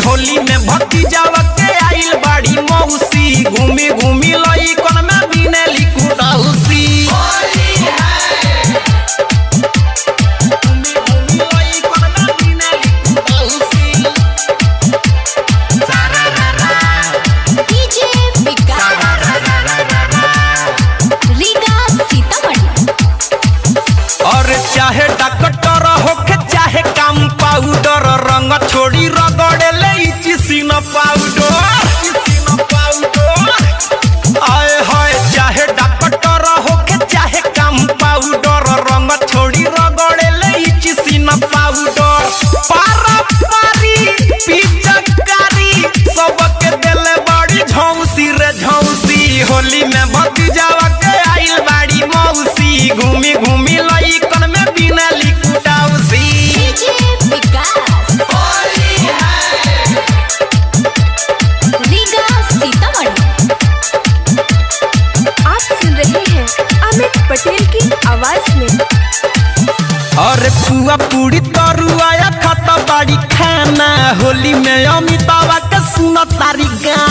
होली में भतीजावा के आइल बाड़ी मौसी घूमी घूमी लई कोन में बिनेली कुडौसी चाहे डॉक्टर होके चाहे काम पाउडर रंग छोड़ी रगड़े ले चिसिन पाउडर आए हाय चाहे डॉक्टर होके चाहे काम पाउडर रंग छोड़ी रगड़े ले चिसिन पाउडर पारा पारी पिचकारी सबके देले बड़ी झौंसी रे झौंसी होली में भतीजावा के आइल बाड़ी मौसी घूमी घूमी लई कोन में बिनेली कुडौसी आप सुन रहे हैं अमित पटेल की आवाज में। अरे पुआ पूरी तरुआ खाता बाड़ी खाना होली में अमितावा के सुन तारी गाना।